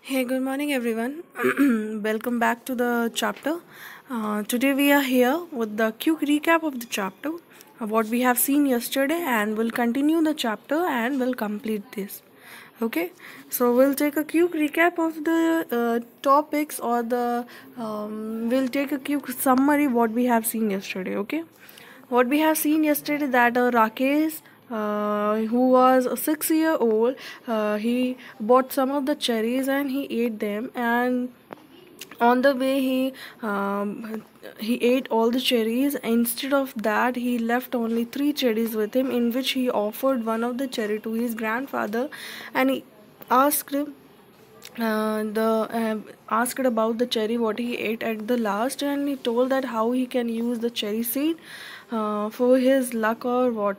Hey, good morning, everyone. Welcome back to the chapter. Today, we are here with the quick recap of the chapter, what we have seen yesterday, and we'll continue the chapter and we'll complete this. Okay, so we'll take a quick recap of the topics or we'll take a quick summary what we have seen yesterday. Okay, what we have seen yesterday that Rakesh, who was 6 year old, he bought some of the cherries and he ate them, and on the way he ate all the cherries. Instead of that, he left only three cherries with him, in which he offered one of the cherry to his grandfather, and he asked him the asked about the cherry what he ate at the last, and he told that how he can use the cherry seed for his luck or what.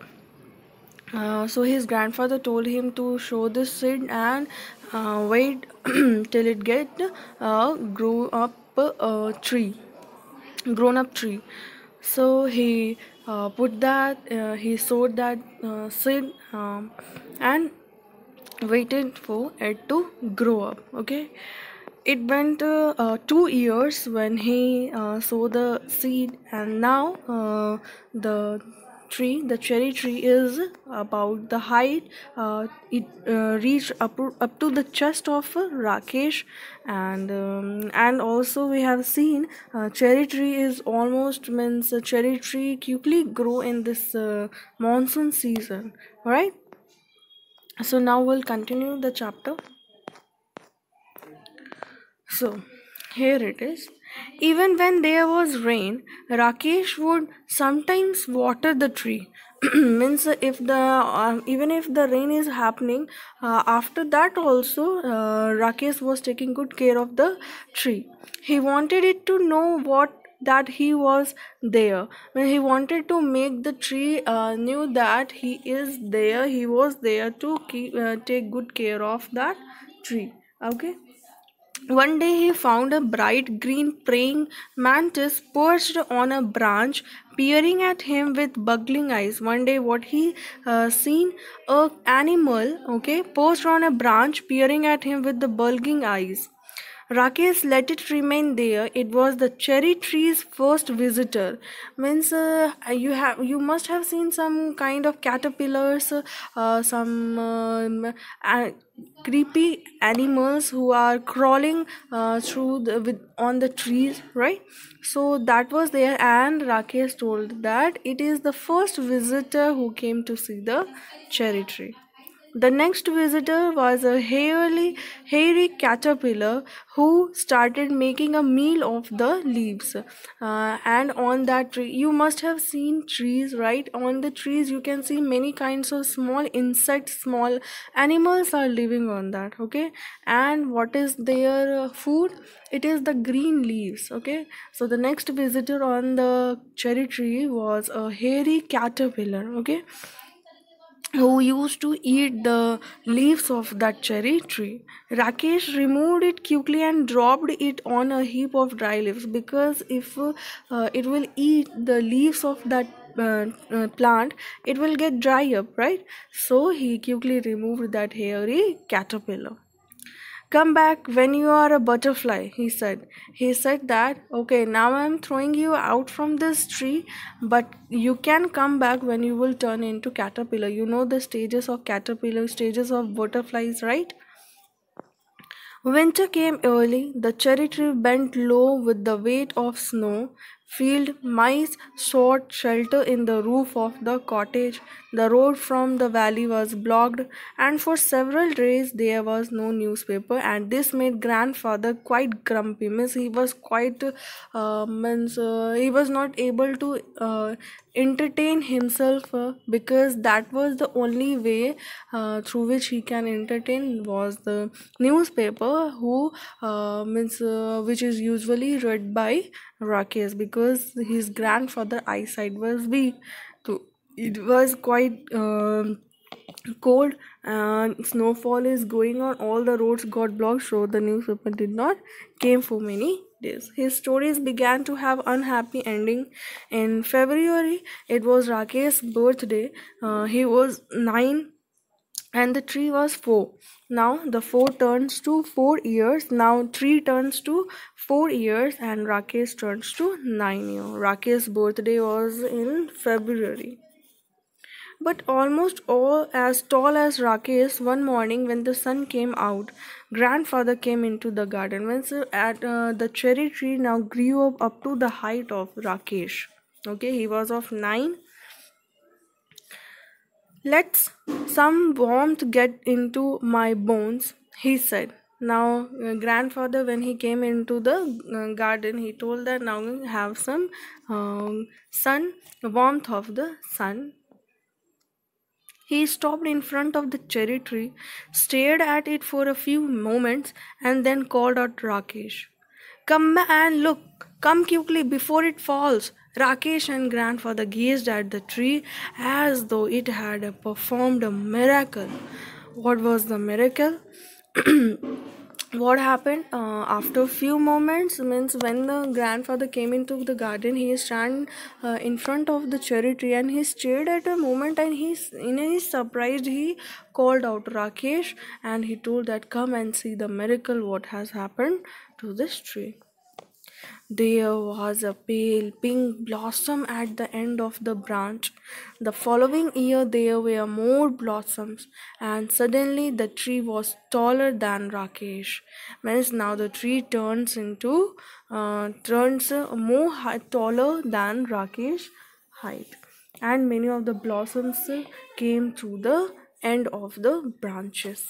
So his grandfather told him to show this seed and wait till it get grow up tree grown up tree. So he put that he sowed that seed, and waited for it to grow up. Okay, it went 2 years when he sowed the seed, and now the cherry tree is about the height. It reached up to the chest of Rakesh, and also we have seen cherry tree is almost means a cherry tree quickly grow in this monsoon season, right? So now we'll continue the chapter. So here it is. Even when there was rain, Rakesh would sometimes water the tree. Means if the even if the rain is happening, after that also Rakesh was taking good care of the tree. He wanted it to know what that he was there. When he wanted to make the tree knew that he is there, he was there to take good care of that tree. Okay. One day he found a bright green praying mantis perched on a branch, peering at him with buggling eyes. One day, what he seen a animal, okay, perched on a branch, peering at him with the bulging eyes. Rakesh let it remain there. It was the cherry tree's first visitor. Means you must have seen some kind of caterpillars, some creepy animals who are crawling on the trees, right? So that was there, and Rakesh told that it is the first visitor who came to see the cherry tree. The next visitor was a hairy caterpillar who started making a meal of the leaves. And on that tree, you must have seen trees, right? On the trees, you can see many kinds of small insects, small animals are living on that. Okay, and what is their food? It is the green leaves. Okay, so the next visitor on the cherry tree was a hairy caterpillar. Okay, who used to eat the leaves of that cherry tree. Rakesh removed it quickly and dropped it on a heap of dry leaves, because if it will eat the leaves of that plant, it will get dry up, right? So he quickly removed that hairy caterpillar. Come back when you are a butterfly, he said. He said that, okay, now I am throwing you out from this tree, but you can come back when you will turn into caterpillar. You know the stages of caterpillar, stages of butterflies, right? Winter came early. The cherry tree bent low with the weight of snow. Field mice sought shelter in the roof of the cottage. The road from the valley was blocked, and for several days there was no newspaper. And this made grandfather quite grumpy. Means he was quite he was not able to entertain himself, because that was the only way through which he can entertain was the newspaper, who which is usually read by Rakesh, because his grandfather eyesight was weak. So it was quite cold, and snowfall is going on, all the roads got blocked, so the newspaper did not came for many days. His stories began to have unhappy ending. In February, it was Rakesh's birthday. He was 9, and the tree was 4. Now the 4 turns to 4 years. Now 3 turns to 4 years, and Rakesh turns to 9 years. Rakesh's birthday was in February. But almost all as tall as Rakesh, one morning when the sun came out, grandfather came into the garden. When the cherry tree now grew up to the height of Rakesh. Okay, he was of 9. Let's some warmth get into my bones, he said. Now, grandfather, when he came into the garden, he told that now we have some sun, warmth of the sun. He stopped in front of the cherry tree, stared at it for a few moments, and then called out Rakesh. Come and look, come quickly before it falls. Rakesh and grandfather gazed at the tree as though it had performed a miracle. What was the miracle? What happened after a few moments means when the grandfather came into the garden, he stand in front of the cherry tree and he stared at a moment, and in his surprise he called out Rakesh, and he told that come and see the miracle what has happened to this tree. There was a pale pink blossom at the end of the branch. The following year there were more blossoms, and suddenly the tree was taller than Rakesh. Means now the tree turns more taller than Rakesh height, and many of the blossoms came to the end of the branches.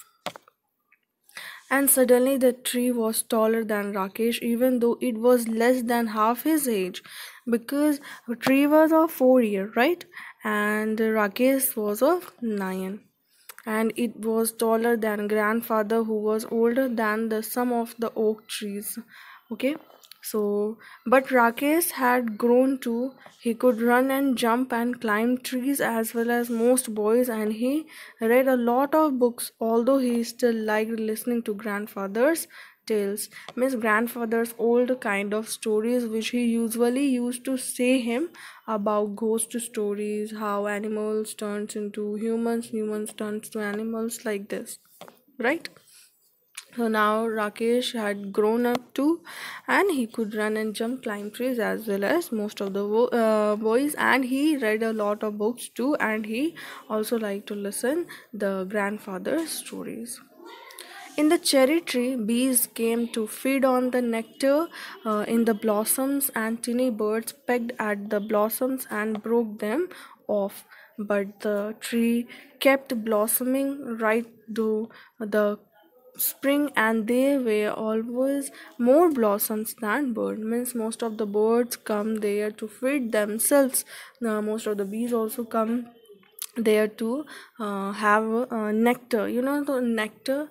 And suddenly the tree was taller than Rakesh, even though it was less than half his age, because the tree was of 4 years, right? And Rakesh was of 9. And it was taller than grandfather, who was older than the sum of the oak trees. Okay, so but Rakesh had grown too. He could run and jump and climb trees as well as most boys, and he read a lot of books, although he still liked listening to grandfather's tales. Miss grandfather's old kind of stories, which he usually used to say him about ghost stories, how animals turns into humans, humans turns to animals, like this, right? So now Rakesh had grown up too, and he could run and jump, climb trees as well as most of the boys. And he read a lot of books too, and he also liked to listen the grandfather's stories. In the cherry tree, bees came to feed on the nectar in the blossoms, and tiny birds pecked at the blossoms and broke them off. But the tree kept blossoming right through the spring, and there were always more blossoms than birds. Means most of the birds come there to feed themselves. Now, most of the bees also come there to have nectar. You know the nectar,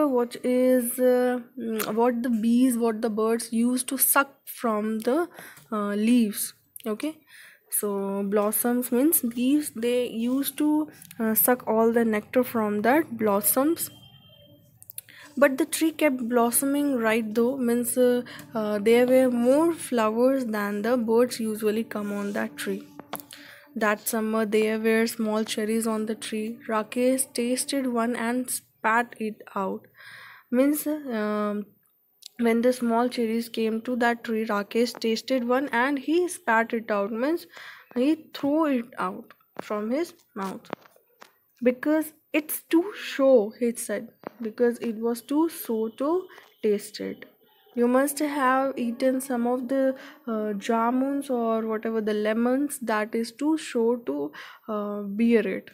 what is what the bees, what the birds use to suck from the leaves. Okay, so blossoms means leaves, they used to suck all the nectar from that blossoms. But the tree kept blossoming right though, means there were more flowers than the birds usually come on that tree. That summer there were small cherries on the tree. Rakesh tasted one and spat it out. Means when the small cherries came to that tree, Rakesh tasted one and he spat it out. Means he threw it out from his mouth. Because it's too show, he said. Because it was too so to taste it. You must have eaten some of the jamuns or whatever the lemons that is too sure to bear it.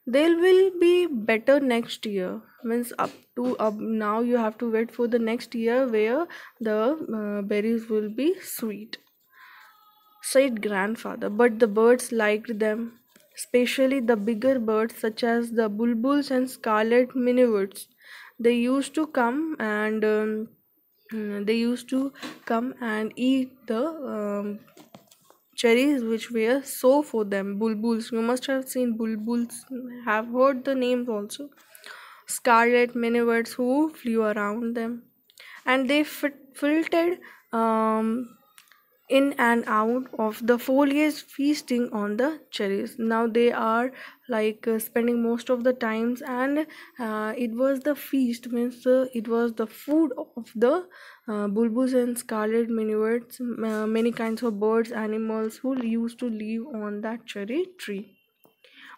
They will be better next year. Means up now you have to wait for the next year where the berries will be sweet, said grandfather. But the birds liked them, especially the bigger birds such as the bulbuls and scarlet minivets. They used to come and eat the cherries which were so for them. Bulbuls, you must have seen bulbuls, have heard the names also. Scarlet minivets who flew around them, and they filtered um, in and out of the foliage, feasting on the cherries. Now they are like spending most of the times, and it was the feast, means it was the food of the bulbuls and scarlet minuets, many kinds of birds, animals who used to live on that cherry tree.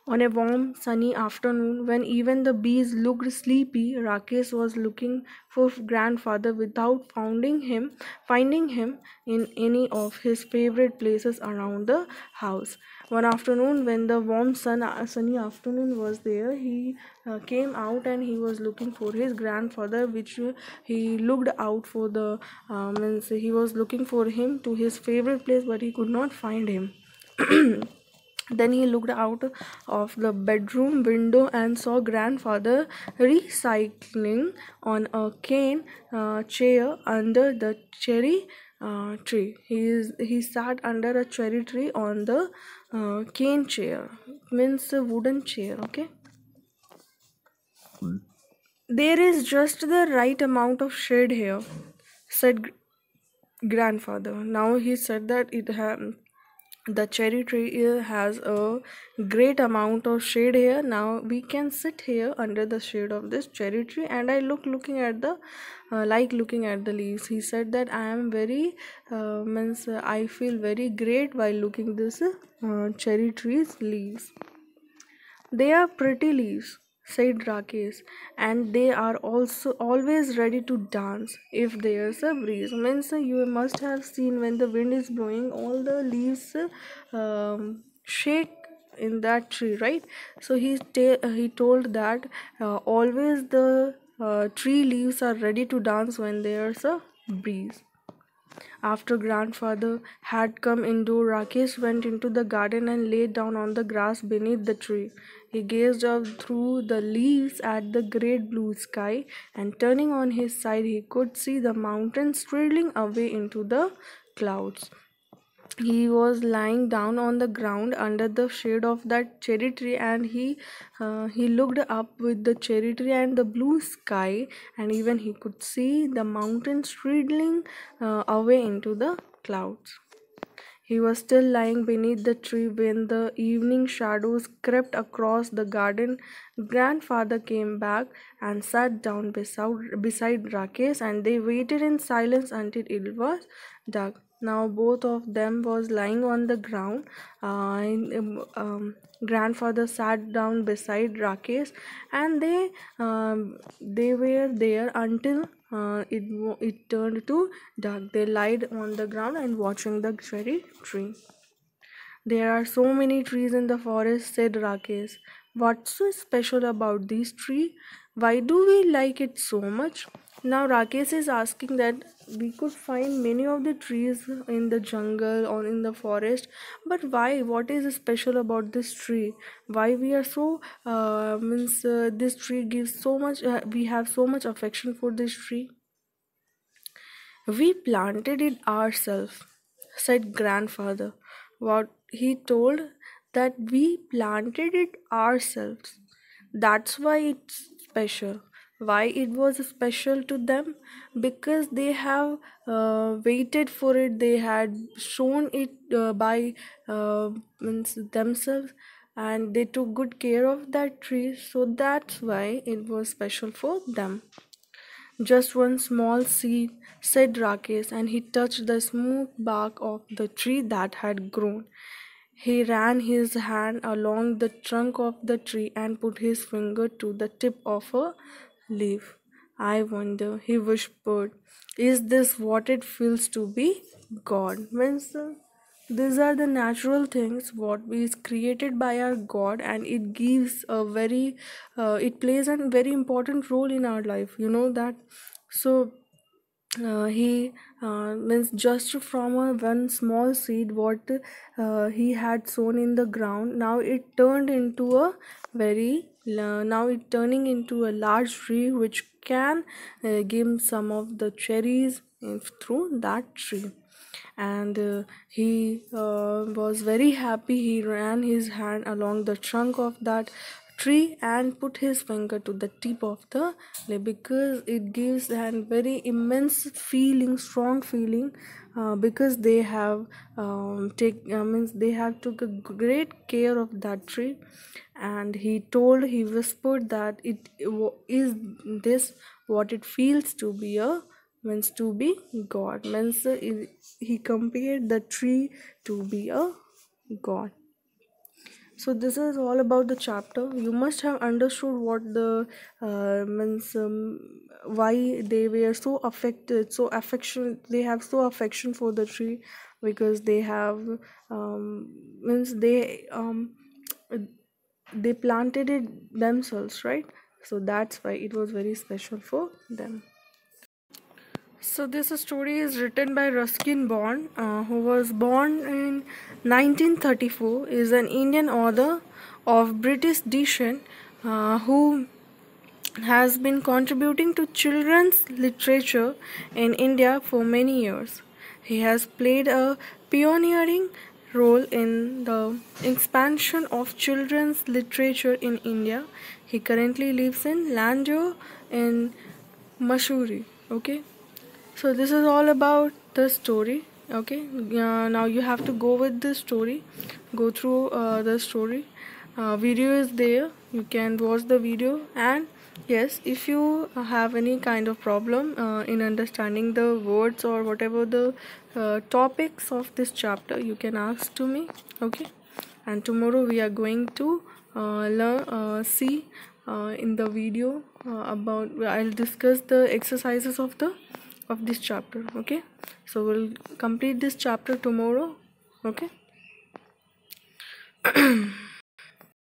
On a warm, sunny afternoon, when even the bees looked sleepy, Rakesh was looking for grandfather without finding him in any of his favorite places around the house. One afternoon, when the warm sunny afternoon was there, he came out and he was looking for his grandfather, which he looked out for the means he was looking for him to his favorite place, but he could not find him. Then he looked out of the bedroom window and saw grandfather recycling on a cane chair under the cherry tree. He sat under a cherry tree on the cane chair, means a wooden chair. Okay, there is just the right amount of shade here, said grandfather. Now he said that the cherry tree has a great amount of shade here. Now we can sit here under the shade of this cherry tree, and I looking at the looking at the leaves. He said that I am very means I feel very great while looking this cherry tree's leaves. They are pretty leaves, said Rakesh, and they are also always ready to dance if there's a breeze. Means you must have seen when the wind is blowing, all the leaves shake in that tree, right? So he told that always the tree leaves are ready to dance when there's a breeze. After grandfather had come indoor, Rakesh went into the garden and lay down on the grass beneath the tree. He gazed up through the leaves at the great blue sky, and turning on his side, he could see the mountains trailing away into the clouds. He was lying down on the ground under the shade of that cherry tree, and he looked up with the cherry tree and the blue sky, and even he could see the mountains trailing away into the clouds. He was still lying beneath the tree when the evening shadows crept across the garden. Grandfather came back and sat down beside Rakesh, and they waited in silence until it was dark. Now both of them was lying on the ground. Grandfather sat down beside Rakesh, and they were there until it turned to dark. They lied on the ground and watching the cherry tree. There are so many trees in the forest, said Rakesh. What's so special about this tree? Why do we like it so much? Now Rakesh is asking that we could find many of the trees in the jungle or in the forest, but why? What is special about this tree? Why we are so means this tree gives so much? We have so much affection for this tree. We planted it ourselves, said grandfather. What he told that we planted it ourselves. That's why it's special. Why it was special to them? Because they have waited for it. They had shown it by means themselves, and they took good care of that tree. So that's why it was special for them. Just one small seed, said Rakesh, and he touched the smooth bark of the tree that had grown. He ran his hand along the trunk of the tree and put his finger to the tip of a leaf. I wonder, he whispered, is this what it feels to be God? Means these are the natural things what is created by our God, and it gives a very it plays a very important role in our life, you know that. So he means just from a one small seed what he had sown in the ground, now it turned into a now it turning into a large tree which can give some of the cherries through that tree. And he was very happy. He ran his hand along the trunk of that tree and put his finger to the tip of the lip, because it gives a very immense feeling, strong feeling, because they have means they have took a great care of that tree. And he whispered that is this what it feels to be a means to be god, means he compared the tree to be a god. So this is all about the chapter. You must have understood what the means why they were so affected, so affection. They have so affection for the tree, because they have means they planted it themselves, right? So that's why it was very special for them. So this story is written by Ruskin Bond, who was born in 1934, is an Indian author of British descent, who has been contributing to children's literature in India for many years. He has played a pioneering role in the expansion of children's literature in India. He currently lives in Landio in Mussoorie. Okay, so this is all about the story. Okay, now you have to go with the story, go through the story. Video is there, you can watch the video. And yes, if you have any kind of problem in understanding the words or whatever the topics of this chapter, you can ask to me. Okay, and tomorrow we are going to see in the video about, I'll discuss the exercises of this chapter. Okay, so we'll complete this chapter tomorrow. Okay.